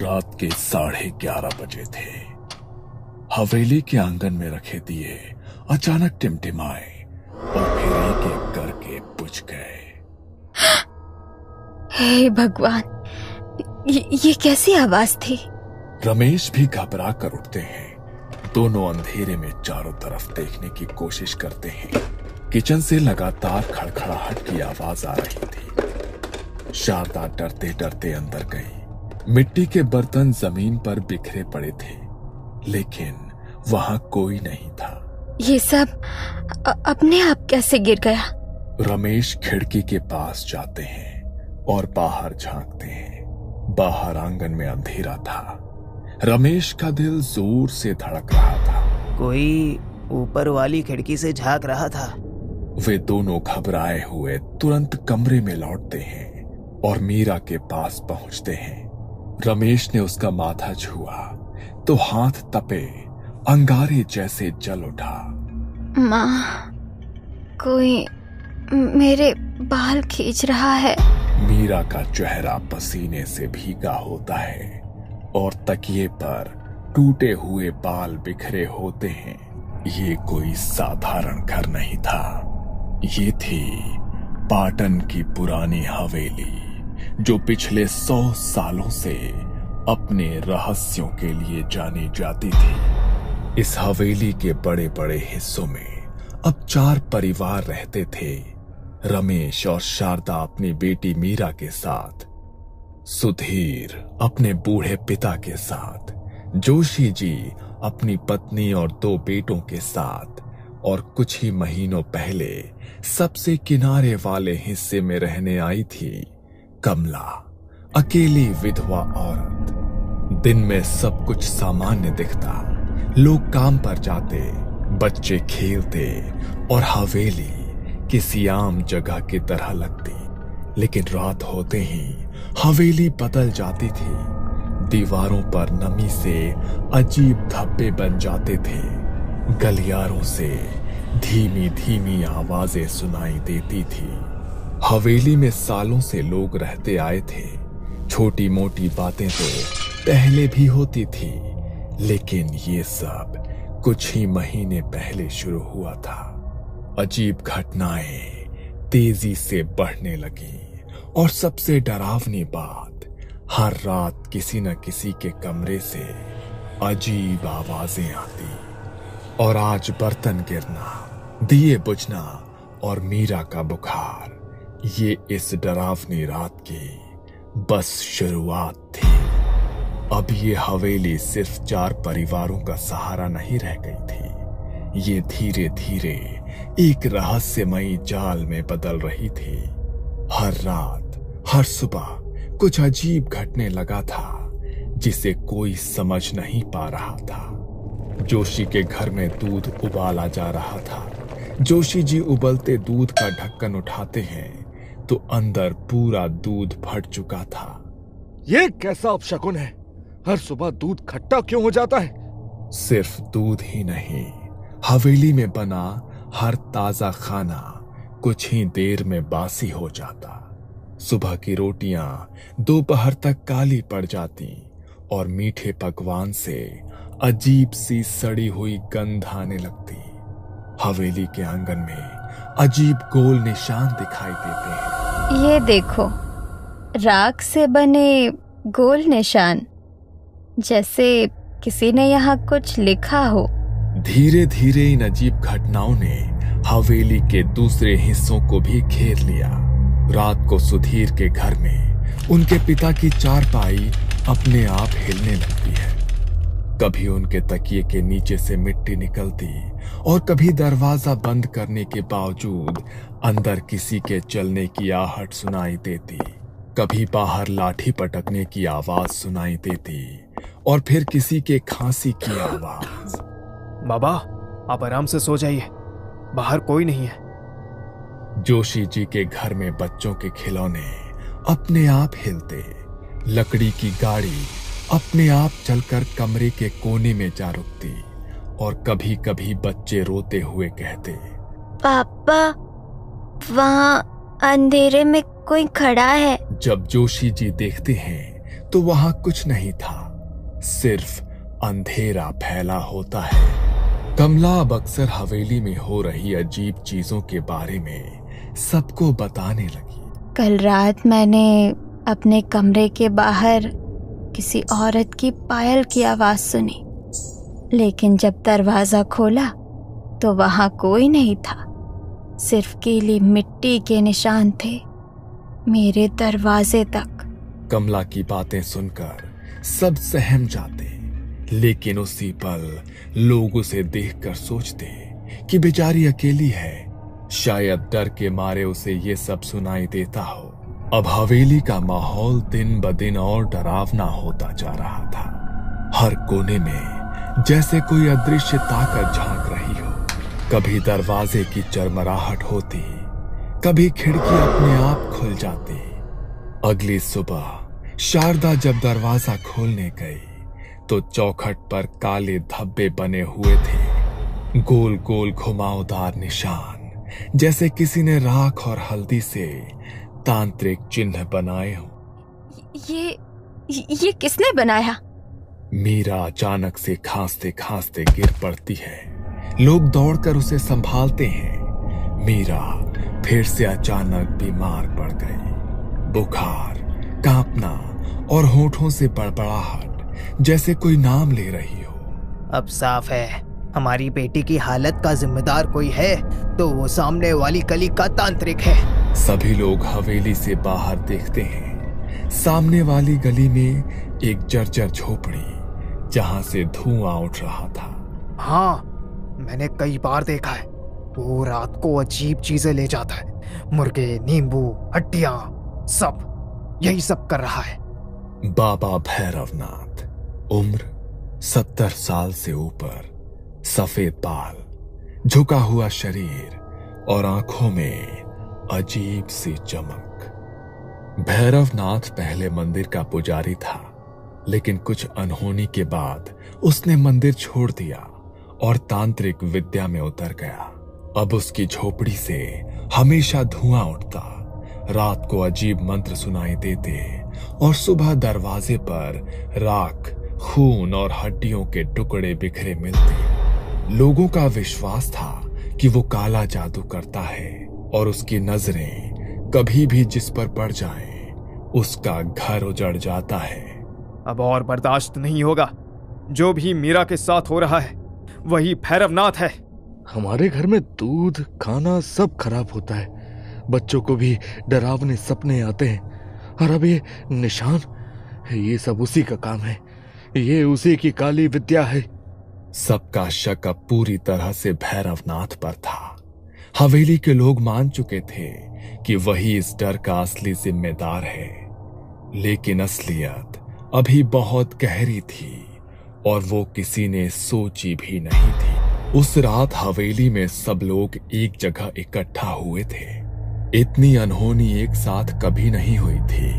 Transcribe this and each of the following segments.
रात के 11:30 बजे थे। हवेली के आंगन में रखे दिए अचानक टिमटिमाए और फिर एक एक करके बुझ गए। हे भगवान, ये कैसी आवाज थी? रमेश भी घबरा कर उठते हैं। दोनों अंधेरे में चारों तरफ देखने की कोशिश करते हैं। किचन से लगातार खड़खड़ाहट की आवाज आ रही थी। शारदा डरते डरते अंदर गई। मिट्टी के बर्तन जमीन पर बिखरे पड़े थे, लेकिन वहां कोई नहीं था। ये सब अपने आप कैसे गिर गया? रमेश खिड़की के पास जाते हैं और बाहर झांकते हैं। बाहर आंगन में अंधेरा था। रमेश का दिल जोर से धड़क रहा था। कोई ऊपर वाली खिड़की से झांक रहा था। वे दोनों घबराए हुए तुरंत कमरे में लौटते हैं और मीरा के पास पहुंचते हैं। रमेश ने उसका माथा छुआ तो हाथ तपे अंगारे जैसे जल उठा। माँ, कोई मेरे बाल खींच रहा है। मीरा का चेहरा पसीने से भीगा होता है और तकिए पर टूटे हुए बाल बिखरे होते हैं। ये कोई साधारण घर नहीं था। ये थी पाटन की पुरानी हवेली, जो पिछले 100 सालों से अपने रहस्यों के लिए जानी जाती थी। इस हवेली के बड़े बड़े हिस्सों में अब 4 परिवार रहते थे। रमेश और शारदा अपनी बेटी मीरा के साथ, सुधीर अपने बूढ़े पिता के साथ, जोशी जी अपनी पत्नी और 2 बेटों के साथ, और कुछ ही महीनों पहले सबसे किनारे वाले हिस्से में रहने आई थी कमला, अकेली विधवा औरत। दिन में सब कुछ सामान्य दिखता। लोग काम पर जाते, बच्चे खेलते और हवेली किसी आम जगह की तरह लगती। लेकिन रात होते ही हवेली बदल जाती थी। दीवारों पर नमी से अजीब धब्बे बन जाते थे। गलियारों से धीमी धीमी आवाजें सुनाई देती थी। हवेली में सालों से लोग रहते आए थे। छोटी मोटी बातें तो पहले भी होती थी, लेकिन ये सब कुछ ही महीने पहले शुरू हुआ था। अजीब घटनाएं तेजी से बढ़ने लगी और सबसे डरावनी बात, हर रात किसी न किसी के कमरे से अजीब आवाजें आती। और आज बर्तन गिरना, दिए बुझना और मीरा का बुखार, ये इस डरावनी रात की बस शुरुआत थी। अब ये हवेली सिर्फ 4 परिवारों का सहारा नहीं रह गई थी। ये धीरे धीरे एक रहस्यमयी जाल में बदल रही थी। हर रात, हर सुबह कुछ अजीब घटने लगा था, जिसे कोई समझ नहीं पा रहा था। जोशी के घर में दूध उबाला जा रहा था। जोशी जी उबलते दूध का ढक्कन उठाते हैं तो अंदर पूरा दूध फट चुका था। ये कैसा अपशकुन है? हर सुबह दूध खट्टा क्यों हो जाता है? सिर्फ दूध ही नहीं, हवेली में बना हर ताजा खाना कुछ ही देर में बासी हो जाता। सुबह की रोटियां दोपहर तक काली पड़ जाती और मीठे पकवान से अजीब सी सड़ी हुई गंध आने लगती। हवेली के आंगन में अजीब गोल निशान दिखाई देते हैं। ये देखो, राख से बने गोल निशान, जैसे किसी ने यहाँ कुछ लिखा हो। धीरे धीरे इन अजीब घटनाओं ने हवेली के दूसरे हिस्सों को भी घेर लिया। रात को सुधीर के घर में उनके पिता की चारपाई अपने आप हिलने लगती है। कभी उनके तकिए के नीचे से मिट्टी निकलती और कभी दरवाजा बंद करने के बावजूद अंदर किसी के चलने की आहट सुनाई देती। कभी बाहर लाठी पटकने की आवाज सुनाई देती और फिर किसी के खांसी की आवाज। बाबा, आप आराम से सो जाइए, बाहर कोई नहीं है। जोशी जी के घर में बच्चों के खिलौने अपने आप हिलते, लकड़ी की गाड़ी अपने आप चलकर कमरे के कोने में जा रुकती और कभी कभी बच्चे रोते हुए कहते, पापा, वहाँ अंधेरे में कोई खड़ा है। जब जोशी जी देखते हैं तो वहां कुछ नहीं था, सिर्फ अंधेरा फैला होता है। कमला अब अक्सर हवेली में हो रही अजीब चीजों के बारे में सबको बताने लगी। कल रात मैंने अपने कमरे के बाहर किसी औरत की पायल की आवाज सुनी, लेकिन जब दरवाजा खोला तो वहां कोई नहीं था, सिर्फ गीली मिट्टी के निशान थे मेरे दरवाजे तक। कमला की बातें सुनकर सब सहम जाते, लेकिन उसी पल लोग उसे देखकर सोचते कि बेचारी अकेली है, शायद डर के मारे उसे ये सब सुनाई देता हो। अब हवेली का माहौल दिन ब दिन और डरावना होता जा रहा था। हर कोने में जैसे कोई अदृश्य ताकत झांक रही हो। कभी दरवाजे की चरमराहट होती, कभी खिड़की अपने आप खुल जाती। अगली सुबह शारदा जब दरवाजा खोलने गई तो चौखट पर काले धब्बे बने हुए थे, गोल गोल घुमावदार निशान, जैसे किसी ने राख और हल्दी से तांत्रिक चिन्ह बनाए हो। ये किसने बनाया? मीरा अचानक से खांसते खांसते गिर पड़ती है। लोग दौड़कर उसे संभालते हैं। मीरा फिर से अचानक बीमार पड़ गई। बुखार, कांपना और होठों से बड़बड़ाहट, जैसे कोई नाम ले रही हो। अब साफ है, हमारी बेटी की हालत का जिम्मेदार कोई है तो वो सामने वाली गली का तांत्रिक है। सभी लोग हवेली से बाहर देखते हैं। सामने वाली गली में एक जर्जर झोपड़ी, जहां से धुआं उठ रहा था। हाँ, मैंने कई बार देखा है। वो रात को अजीब चीजें ले जाता है, मुर्गे, नींबू, हड्डियां, सब यही सब कर रहा है। बाबा भैरवनाथ, उम्र 70 साल से ऊपर, सफेद बाल, झुका हुआ शरीर और आंखों में अजीब सी चमक। भैरवनाथ पहले मंदिर का पुजारी था, लेकिन कुछ अनहोनी के बाद उसने मंदिर छोड़ दिया और तांत्रिक विद्या में उतर गया। अब उसकी झोपड़ी से हमेशा धुआं उठता, रात को अजीब मंत्र सुनाई देते और सुबह दरवाजे पर राख, खून और हड्डियों के टुकड़े बिखरे मिलते। लोगों का विश्वास था कि वो काला जादू करता है और उसकी नजरें कभी भी जिस पर पड़ जाएं, उसका घर उजड़ जाता है। अब और बर्दाश्त नहीं होगा। जो भी मीरा के साथ हो रहा है वही भैरवनाथ है। हमारे घर में दूध, खाना सब खराब होता है। बच्चों को भी डरावने सपने आते हैं। और अब ये निशान, ये सब उसी का काम है। ये उसी की काली विद्या है। सबका शक अब पूरी तरह से भैरवनाथ पर था। हवेली के लोग मान चुके थे कि वही इस डर का असली जिम्मेदार है, लेकिन असलियत अभी बहुत गहरी थी और वो किसी ने सोची भी नहीं थी। उस रात हवेली में सब लोग एक जगह इकट्ठा हुए थे। इतनी अनहोनी एक साथ कभी नहीं हुई थी।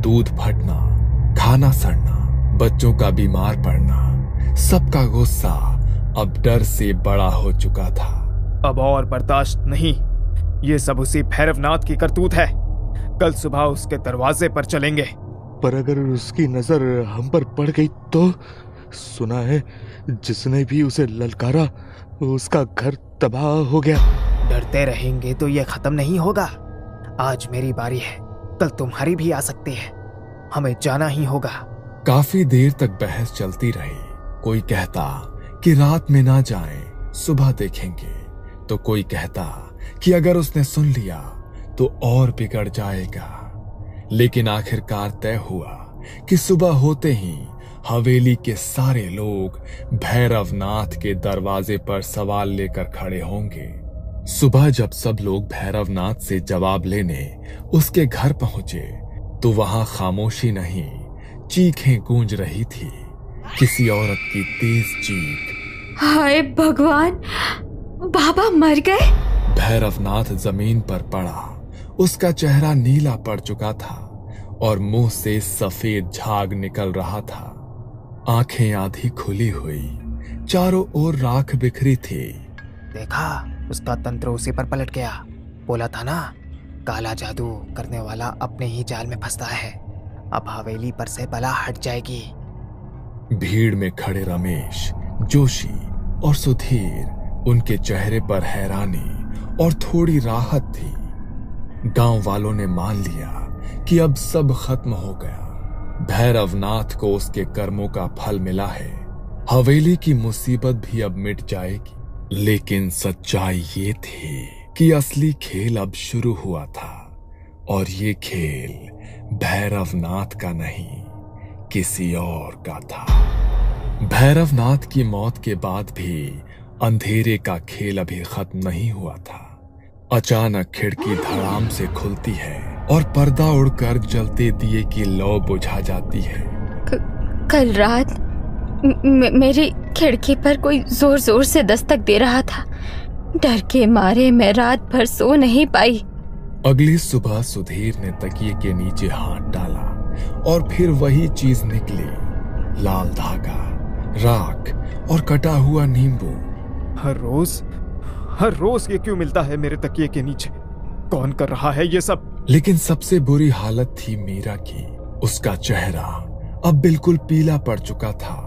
दूध फटना, खाना सड़ना, बच्चों का बीमार पड़ना, सबका गुस्सा अब डर से बड़ा हो चुका था। अब और बर्दाश्त नहीं। ये सब उसी भैरवनाथ की करतूत है। कल सुबह उसके दरवाजे पर चलेंगे। पर अगर उसकी नजर हम पर पड़ गई तो? सुना है जिसने भी उसे ललकारा उसका घर तबाह हो गया। डरते रहेंगे तो ये खत्म नहीं होगा। आज मेरी बारी है, कल तुम्हारी भी आ सकती है। हमें जाना ही होगा। काफी देर तक बहस चलती रही। कोई कहता कि रात में ना जाएं, सुबह देखेंगे, तो कोई कहता कि अगर उसने सुन लिया तो और बिगड़ जाएगा। लेकिन आखिरकार तय हुआ कि सुबह होते ही हवेली के सारे लोग भैरवनाथ के दरवाजे पर सवाल लेकर खड़े होंगे। सुबह जब सब लोग भैरवनाथ से जवाब लेने उसके घर पहुंचे तो वहां खामोशी नहीं, चीखें गूंज रही थी। किसी औरत की तेज चीख, हाय भगवान, बाबा मर गए। भैरवनाथ जमीन पर पड़ा। उसका चेहरा नीला पड़ चुका था और मुंह से सफेद झाग निकल रहा था। आंखें आधी खुली हुई, चारों ओर राख बिखरी थी। देखा, उसका तंत्र उसी पर पलट गया। बोला था ना, काला जादू करने वाला अपने ही जाल में फंसता है। अब हवेली पर से बला हट जाएगी। भीड़ में खड़े रमेश, जोशी और सुधीर, उनके चेहरे पर हैरानी और थोड़ी राहत थी। गांव वालों ने मान लिया कि अब सब खत्म हो गया। भैरवनाथ को उसके कर्मों का फल मिला है। हवेली की मुसीबत भी अब मिट जाएगी। लेकिन सच्चाई ये थी कि असली खेल अब शुरू हुआ था, और ये खेल भैरवनाथ का नहीं, किसी और का था। भैरवनाथ की मौत के बाद भी अंधेरे का खेल अभी खत्म नहीं हुआ था। अचानक खिड़की धड़ाम से खुलती है और पर्दा उड़कर जलते दिए की लौ बुझा जाती है। कल रात मेरी खिड़की पर कोई जोर जोर से दस्तक दे रहा था। डर के मारे मैं रात भर सो नहीं पाई। अगली सुबह सुधीर ने तकिए के नीचे हाथ डाला और फिर वही चीज निकली, लाल धागा, राख और कटा हुआ नींबू। हर रोज ये क्यों मिलता है मेरे तकिए के नीचे? कौन कर रहा है ये सब? लेकिन सबसे बुरी हालत थी मीरा की। उसका चेहरा अब बिल्कुल पीला पड़ चुका था।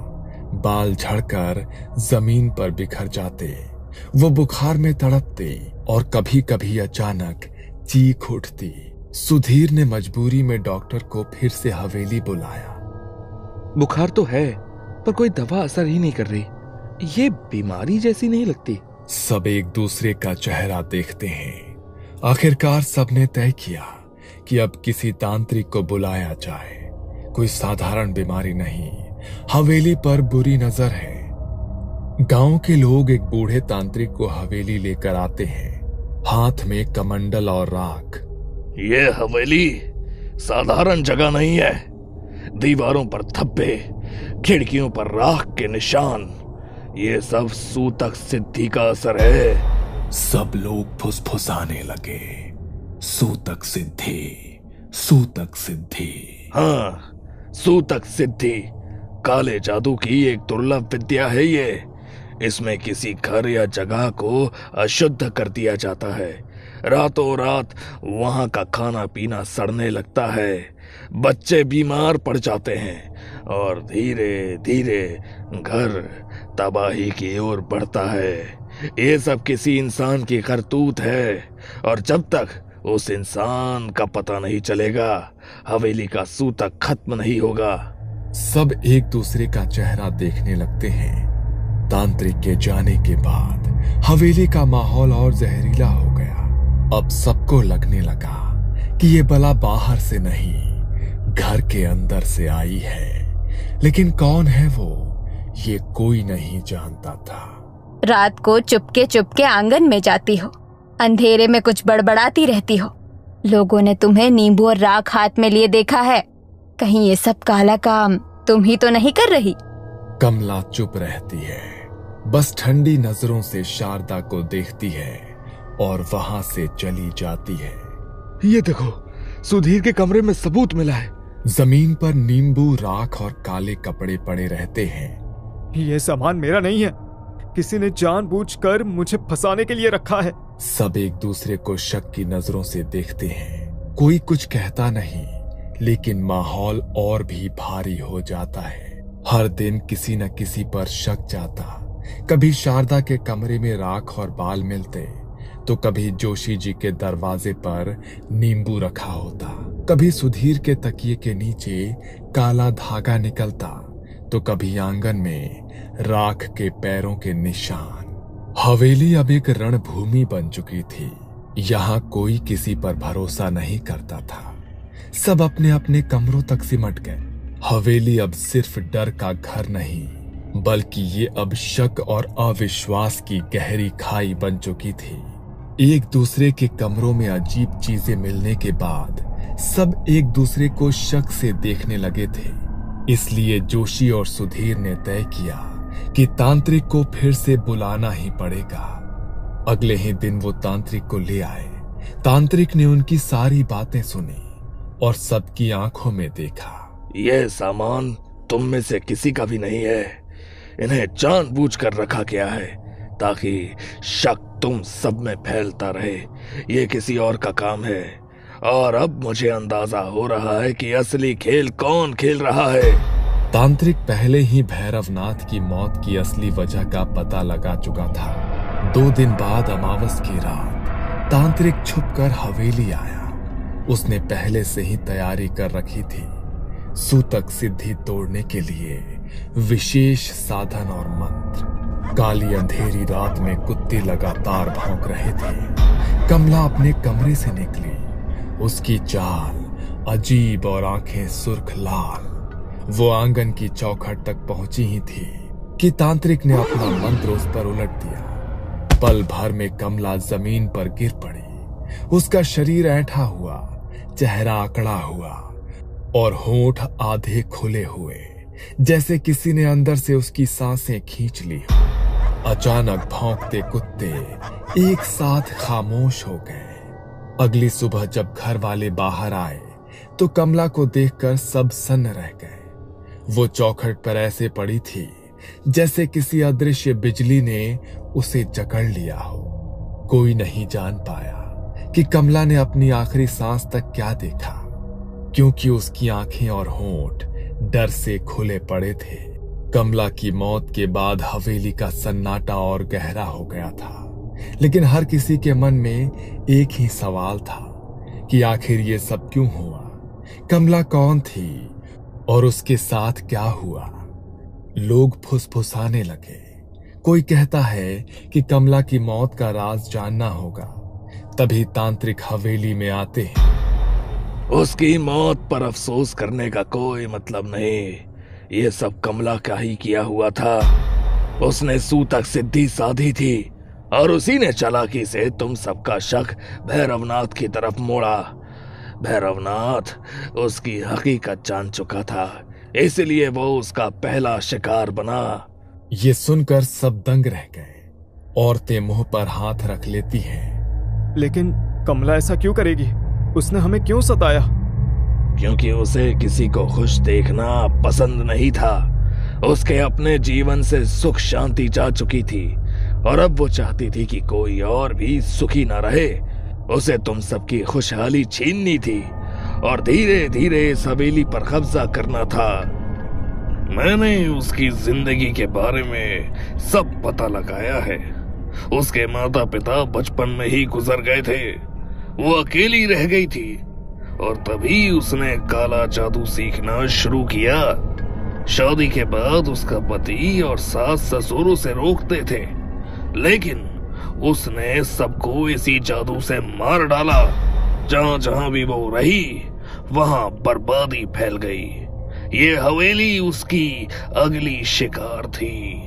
बाल झड़कर जमीन पर बिखर जाते, वो बुखार में तड़पते और कभी कभी अचानक चीख उठती। सुधीर ने मजबूरी में डॉक्टर को फिर से हवेली बुलाया। बुखार तो है, पर कोई दवा असर ही नहीं कर रही। ये बीमारी जैसी नहीं लगती। सब एक दूसरे का चेहरा देखते हैं। आखिरकार सबने तय किया कि अब किसी तांत्रिक को बुलाया जाए। कोई साधारण बीमारी नहीं, हवेली पर बुरी नजर है। गांव के लोग एक बूढ़े तांत्रिक को हवेली लेकर आते हैं, हाथ में कमंडल और राख। ये हवेली साधारण जगह नहीं है। दीवारों पर धब्बे, खिड़कियों पर राख के निशान, ये सब सूतक सिद्धि का असर है। सब लोग फुसफुसाने लगे, सूतक सिद्धि, सूतक सिद्धि। हाँ, सूतक सिद्धि काले जादू की एक दुर्लभ विद्या है। ये इसमें किसी घर या जगह को अशुद्ध कर दिया जाता है। रातों रात वहां का खाना पीना सड़ने लगता है, बच्चे बीमार पड़ जाते हैं और धीरे धीरे घर तबाही की ओर बढ़ता है। ये सब किसी इंसान की करतूत है, और जब तक उस इंसान का पता नहीं चलेगा, हवेली का सूतक खत्म नहीं होगा। सब एक दूसरे का चेहरा देखने लगते हैं। तांत्रिक के जाने के बाद हवेली का माहौल और जहरीला हो गया। अब सबको लगने लगा कि ये बला बाहर से नहीं, घर के अंदर से आई है। लेकिन कौन है वो, ये कोई नहीं जानता था। रात को चुपके चुपके आंगन में जाती हो, अंधेरे में कुछ बड़बड़ाती रहती हो। लोगों ने तुम्हें नींबू और राख हाथ में लिए देखा है। कहीं ये सब काला काम तुम ही तो नहीं कर रही? कमला चुप रहती है, बस ठंडी नजरों से शारदा को देखती है और वहां से चली जाती है। ये देखो, सुधीर के कमरे में सबूत मिला है। जमीन पर नींबू, राख और काले कपड़े पड़े रहते हैं। ये सामान मेरा नहीं है, किसी ने जानबूझकर मुझे फंसाने के लिए रखा है। सब एक दूसरे को शक की नजरों से देखते हैं। कोई कुछ कहता नहीं, लेकिन माहौल और भी भारी हो जाता है। हर दिन किसी न किसी पर शक जाता। कभी शारदा के कमरे में राख और बाल मिलते, तो कभी जोशी जी के दरवाजे पर नींबू रखा होता। कभी सुधीर के तकिए के नीचे काला धागा निकलता, तो कभी आंगन में राख के पैरों के निशान। हवेली अब एक रणभूमि बन चुकी थी। यहाँ कोई किसी पर भरोसा नहीं करता था। सब अपने अपने कमरों तक सिमट गए। हवेली अब सिर्फ डर का घर नहीं, बल्कि ये अब शक और अविश्वास की गहरी खाई बन चुकी थी। एक दूसरे के कमरों में अजीब चीजें मिलने के बाद सब एक दूसरे को शक से देखने लगे थे। इसलिए जोशी और सुधीर ने तय किया कि तांत्रिक को फिर से बुलाना ही पड़ेगा। अगले ही दिन वो तांत्रिक को ले आए। तांत्रिक ने उनकी सारी बातें सुनी और सबकी आंखों में देखा। यह सामान तुम में से किसी का भी नहीं है। इन्हें जानबूझकर रखा गया है ताकि शक तुम सब में फैलता रहे। ये किसी और का काम है। और अब मुझे अंदाजा हो रहा है कि असली खेल कौन खेल रहा है। तांत्रिक पहले ही भैरवनाथ की मौत की असली वजह का पता लगा चुका था। 2 दिन बाद अमावस की रात तांत्रिक छुपकर हवेली आया। उसने पहले से ही तैयारी कर रखी थी, सूतक सिद्धि तोड़ने के लिए विशेष साधन और मंत्र। काली अंधेरी रात में कुत्ते लगातार भौंक रहे थे। कमला अपने कमरे से निकली। उसकी चाल अजीब और आंखें सुर्ख लाल। वो आंगन की चौखट तक पहुंची ही थी कि तांत्रिक ने अपना मंत्र उस पर उलट दिया। पल भर में कमला जमीन पर गिर पड़ी। उसका शरीर ऐंठा हुआ, चेहरा अकड़ा हुआ और होंठ आधे खुले हुए, जैसे किसी ने अंदर से उसकी सांसें खींच ली हो। अचानक भौंकते कुत्ते एक साथ खामोश हो गए। अगली सुबह जब घर वाले बाहर आए तो कमला को देखकर सब सन्न रह गए। वो चौखट पर ऐसे पड़ी थी जैसे किसी अदृश्य बिजली ने उसे जकड़ लिया हो। कोई नहीं जान पाया कि कमला ने अपनी आखिरी सांस तक क्या देखा, क्योंकि उसकी आंखें और होंठ डर से खुले पड़े थे। कमला की मौत के बाद हवेली का सन्नाटा और गहरा हो गया था, लेकिन हर किसी के मन में एक ही सवाल था कि आखिर ये सब क्यों हुआ, कमला कौन थी और उसके साथ क्या हुआ। लोग फुसफुसाने लगे। कोई कहता है कि कमला की मौत का राज जानना होगा। तभी तांत्रिक हवेली में आते हैं। उसकी मौत पर अफसोस करने का कोई मतलब नहीं। ये सब कमला का ही किया हुआ था। उसने सूतक सिद्धि साधी थी और उसी ने चालाकी से तुम सबका शक भैरवनाथ की तरफ मोड़ा। भैरवनाथ उसकी हकीकत जान चुका था, इसलिए वो उसका पहला शिकार बना। ये सुनकर सब दंग रह गए। औरतें मुंह पर हाथ रख लेती हैं। लेकिन कमला ऐसा क्यों करेगी? उसने हमें क्यों सताया? क्योंकि उसे किसी को खुश देखना पसंद नहीं था। उसके अपने जीवन से सुख शांति जा चुकी थी और अब वो चाहती थी कि कोई और भी सुखी ना रहे। उसे तुम सबकी खुशहाली छीननी थी और धीरे धीरे इस हवेली पर कब्जा करना था। मैंने उसकी जिंदगी के बारे में सब पता लगाया है। उसके माता पिता बचपन में ही गुजर गए थे। वो अकेली रह गई थी और तभी उसने काला जादू सीखना शुरू किया। शादी के बाद उसका पति और सास ससुर उसे रोकते थे, लेकिन उसने सबको इसी जादू से मार डाला। जहां जहां भी वो रही वहां बर्बादी फैल गई। ये हवेली उसकी अगली शिकार थी।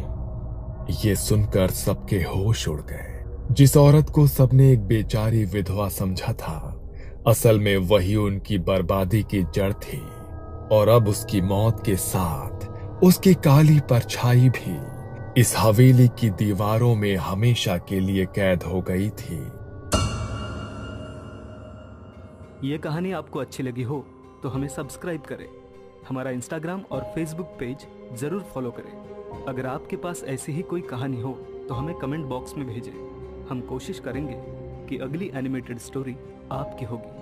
ये सुनकर सबके होश उड़ गए। जिस औरत को सबने एक बेचारी विधवा समझा था, असल में वही उनकी बर्बादी की जड़ थी। और अब उसकी मौत के साथ उसकी काली परछाई भी इस हवेली की दीवारों में हमेशा के लिए कैद हो गई थी। ये कहानी आपको अच्छी लगी हो तो हमें सब्सक्राइब करें, हमारा इंस्टाग्राम और फेसबुक पेज जरूर फॉलो करें। अगर आपके पास ऐसी ही कोई कहानी हो तो हमें कमेंट बॉक्स में भेजें। हम कोशिश करेंगे कि अगली एनिमेटेड स्टोरी आपकी होगी।